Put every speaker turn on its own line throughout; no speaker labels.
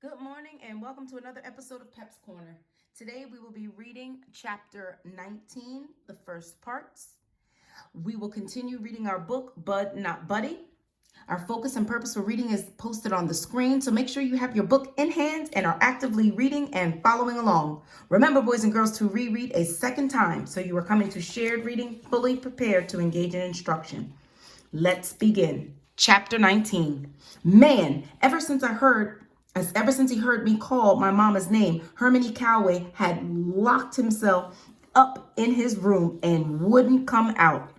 Good morning and welcome to another episode of Pep's Corner. Today we will be reading chapter 19, the first parts. We will continue reading our book, Bud Not Buddy. Our focus and purpose for reading is posted on the screen, so make sure you have your book in hand and are actively reading and following along. Remember, boys and girls, to reread a second time, so you are coming to shared reading fully prepared to engage in instruction. Let's begin. Chapter 19. Man, ever since he heard me call my mama's name, Herman E. Calloway had locked himself up in his room and wouldn't come out.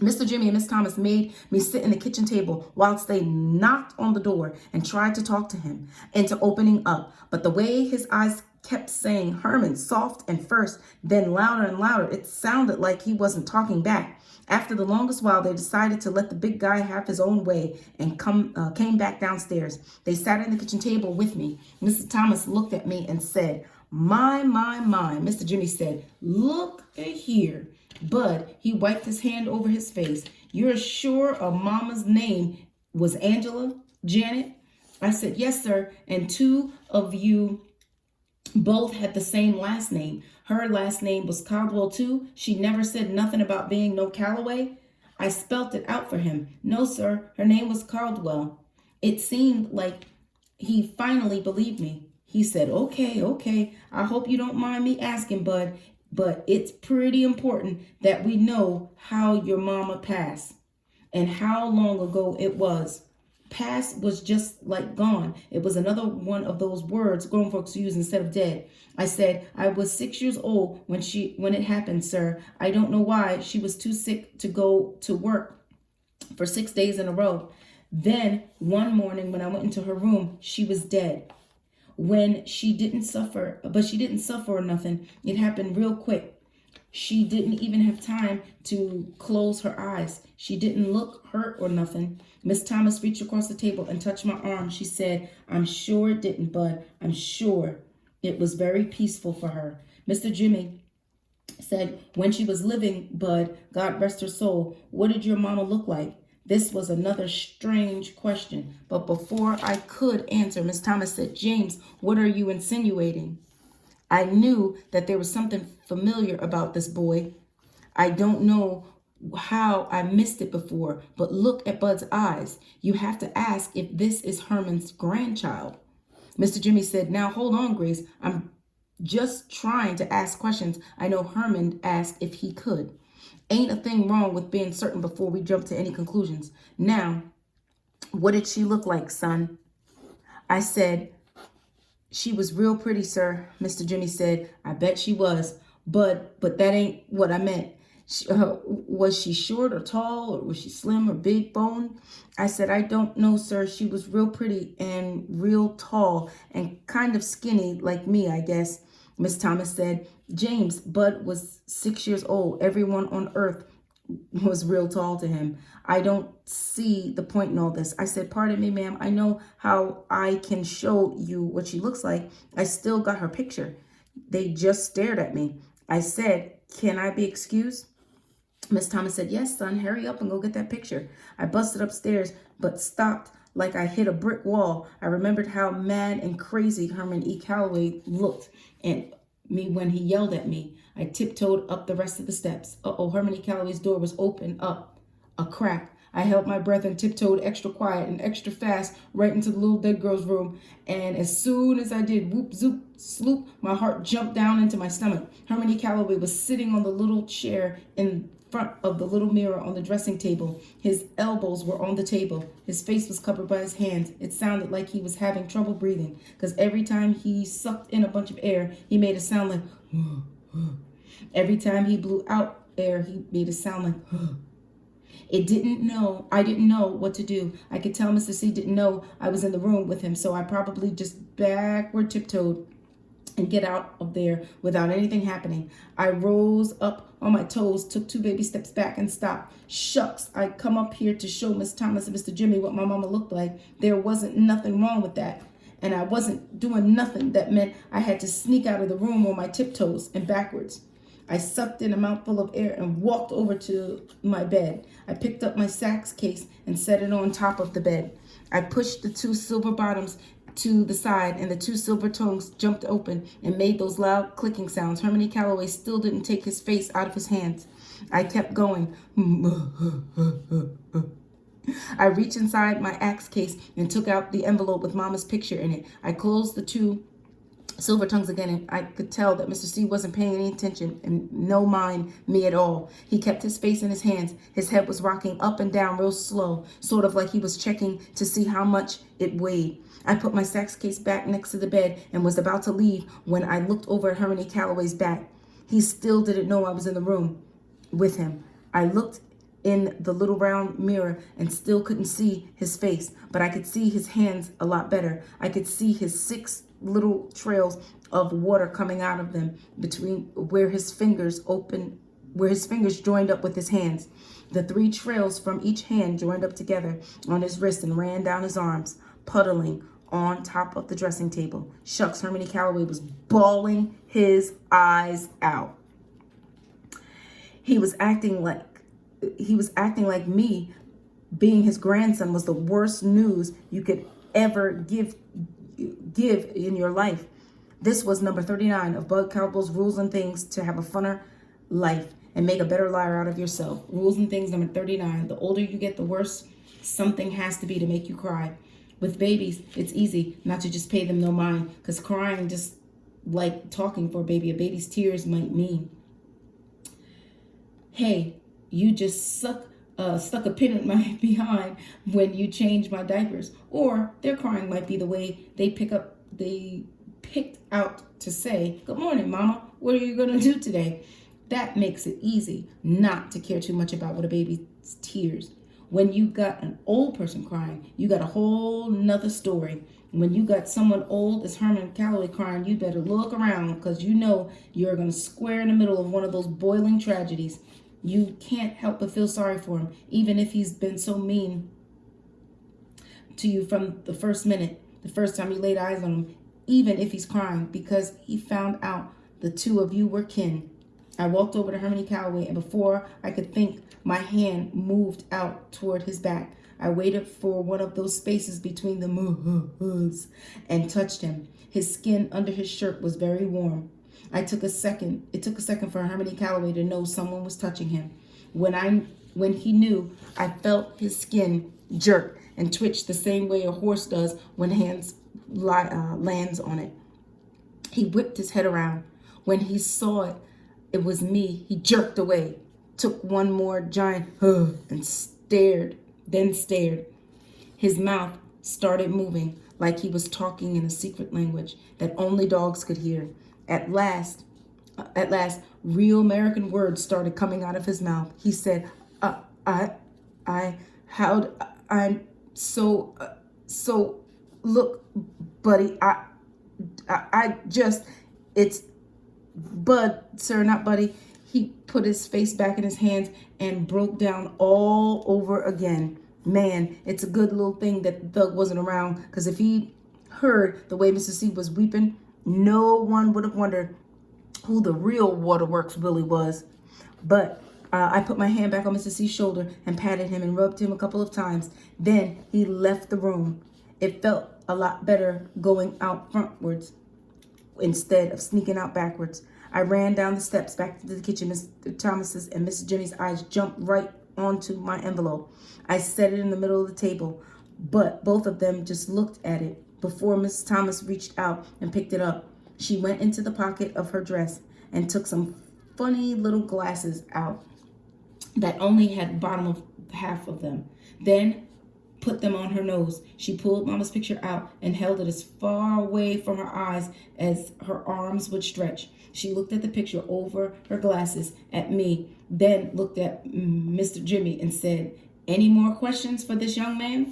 Mr. Jimmy and Miss Thomas made me sit in the kitchen table whilst they knocked on the door and tried to talk to him into opening up. But the way his eyes kept saying Herman soft and first, then louder and louder, it sounded like he wasn't talking back. After the longest while, they decided to let the big guy have his own way and came back downstairs. They sat at the kitchen table with me. Mrs. Thomas looked at me and said, my. Mr. Jimmy said, look at here. Bud, he wiped his hand over his face. You're sure a mama's name was Angela, Janet? I said, yes, sir. And two of you both had the same last name. Her last name was Caldwell too. She never said nothing about being no Calloway. I spelt it out for him. No, sir, her name was Caldwell. It seemed like he finally believed me. He said, okay. I hope you don't mind me asking, Bud, but it's pretty important that we know how your mama passed and how long ago it was. Past was just like gone. It was another one of those words grown folks use instead of dead. I said, I was 6 years old when it happened, sir. I don't know why. She was too sick to go to work for 6 days in a row. Then one morning when I went into her room, she was dead. When she didn't suffer or nothing. It happened real quick. She didn't even have time to close her eyes. She didn't look hurt or nothing. Miss Thomas reached across the table and touched my arm. She said, I'm sure it didn't, Bud. I'm sure it was very peaceful for her. Mr. Jimmy said, when she was living, Bud, God rest her soul, what did your mama look like? This was another strange question. But before I could answer, Miss Thomas said, James, what are you insinuating? I knew that there was something familiar about this boy. I don't know how I missed it before, but look at Bud's eyes. You have to ask if this is Herman's grandchild. Mr. Jimmy said, now hold on, Grace. I'm just trying to ask questions. I know Herman asked if he could. Ain't a thing wrong with being certain before we jump to any conclusions. Now, what did she look like, son? I said, she was real pretty, sir. Mr. Jimmy said, I bet she was, but that ain't what I meant. Was she short or tall, or was she slim or big bone? I said, I don't know, sir. She was real pretty and real tall and kind of skinny like me, I guess. Miss Thomas said, James, Bud was 6 years old. Everyone on earth was real tall to him. I don't see the point in all this. I said, pardon me, ma'am. I know how I can show you what she looks like. I still got her picture. They just stared at me. I said, can I be excused? Miss Thomas said, yes, son, hurry up and go get that picture. I busted upstairs, but stopped like I hit a brick wall. I remembered how mad and crazy Herman E. Calloway looked at me when he yelled at me. I tiptoed up the rest of the steps. Herman E. Calloway's door was open up a crack. I held my breath and tiptoed extra quiet and extra fast right into the little dead girl's room. And as soon as I did, whoop, zoop, sloop, my heart jumped down into my stomach. Herman E. Calloway was sitting on the little chair in front of the little mirror on the dressing table. His elbows were on the table. His face was covered by his hands. It sounded like he was having trouble breathing, because every time he sucked in a bunch of air, he made a sound like every time he blew out air, he made a sound like I didn't know what to do. I could tell Mr. C didn't know I was in the room with him, so I probably just backward tiptoed and get out of there without anything happening. I rose up on my toes, took 2 baby steps back and stopped. Shucks, I come up here to show Miss Thomas and Mr. Jimmy what my mama looked like. There wasn't nothing wrong with that. And I wasn't doing nothing that meant I had to sneak out of the room on my tiptoes and backwards. I sucked in a mouthful of air and walked over to my bed. I picked up my Saks case and set it on top of the bed. I pushed the 2 silver bottoms to the side, and the two silver tongues jumped open and made those loud clicking sounds. Hermione Calloway still didn't take his face out of his hands. I kept going. I reached inside my axe case and took out the envelope with Mama's picture in it. I closed the two silver tongues again, and I could tell that Mr. C wasn't paying any attention and no mind me at all. He kept his face in his hands. His head was rocking up and down real slow, sort of like he was checking to see how much it weighed. I put my sax case back next to the bed and was about to leave when I looked over at Hermione Calloway's back. He still didn't know I was in the room with him. I looked in the little round mirror and still couldn't see his face, but I could see his hands a lot better. I could see his 6 little trails of water coming out of them between where his fingers joined up with his hands. The 3 trails from each hand joined up together on his wrist and ran down his arms, puddling on top of the dressing table. Shucks, Hermione Calloway was bawling his eyes out. He was acting like me being his grandson was the worst news you could ever give in your life. This was number 39 of Bud Cowbell's Rules and Things to Have a Funner Life and Make a Better Liar Out of Yourself. Rules and Things number 39. The older you get, the worse something has to be to make you cry. With babies, it's easy not to just pay them no mind, because crying just like talking for a baby. A baby's tears might mean, hey, you just stuck a pin in my behind when you change my diapers. Or their crying might be the way they picked out to say, good morning, Mama, what are you going to do today? That makes it easy not to care too much about what a baby's tears. When you got an old person crying, you got a whole nother story. When you got someone old as Herman Calloway crying, you better look around, because you know you're going to square in the middle of one of those boiling tragedies. You can't help but feel sorry for him, even if he's been so mean to you from the first minute, the first time you laid eyes on him, even if he's crying because he found out the two of you were kin. I walked over to Hermione Calloway, and before I could think, my hand moved out toward his back. I waited for one of those spaces between the moo-hoo-hoos and touched him. His skin under his shirt was very warm. It took a second for Hermione Calloway to know someone was touching him. When he knew, I felt his skin jerk and twitch the same way a horse does when hands lands on it. He whipped his head around. When he saw it was me, he jerked away, took one more giant and stared. His mouth started moving like he was talking in a secret language that only dogs could hear. At last, real American words started coming out of his mouth. He said, I'm so, look, buddy, I just, it's Bud, sir, not buddy. He put his face back in his hands and broke down all over again. Man, it's a good little thing that Thug wasn't around, because if he heard the way Mr. C was weeping, no one would have wondered who the real Waterworks Willie was. But I put my hand back on Mr. C's shoulder and patted him and rubbed him a couple of times. Then he left the room. It felt a lot better going out frontwards instead of sneaking out backwards. I ran down the steps back to the kitchen. Mr. Thomas's and Mrs. Jimmy's eyes jumped right onto my envelope. I set it in the middle of the table, but both of them just looked at it before Mrs. Thomas reached out and picked it up. She went into the pocket of her dress and took some funny little glasses out that only had bottom of half of them. Then put them on her nose. She pulled Mama's picture out and held it as far away from her eyes as her arms would stretch. She looked at the picture over her glasses at me, then looked at Mr. Jimmy and said, "Any more questions for this young man?"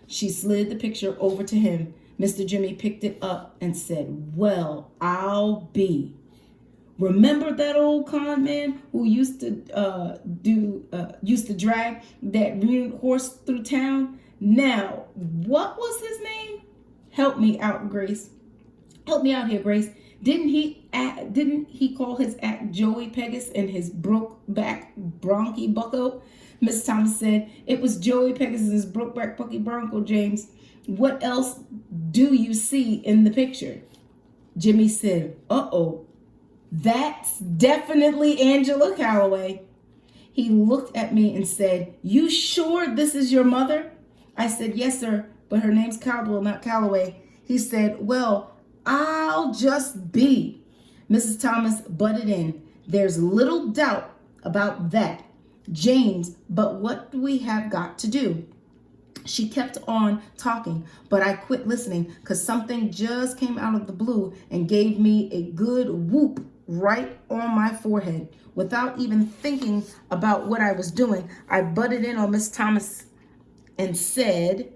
She slid the picture over to him. Mr. Jimmy picked it up and said, "Well, I'll be. Remember that old con man who used to drag that green horse through town? Now, what was his name? Help me out, Grace. Help me out here, Grace. Didn't he call his act Joey Pegas and his broke back bronchi bucko?" Miss Thomas said, "It was Joey Pegas and his broke back bucky bronco, James. What else do you see in the picture? Jimmy said, uh-oh, that's definitely Angela Calloway. He looked at me and said, you sure this is your mother? I said, yes, sir, but her name's Caldwell, not Calloway. He said, well, I'll just be. Mrs. Thomas butted in. There's little doubt about that. James, but what do we have got to do? She kept on talking, but I quit listening because something just came out of the blue and gave me a good whoop right on my forehead. Without even thinking about what I was doing, I butted in on Miss Thomas and said,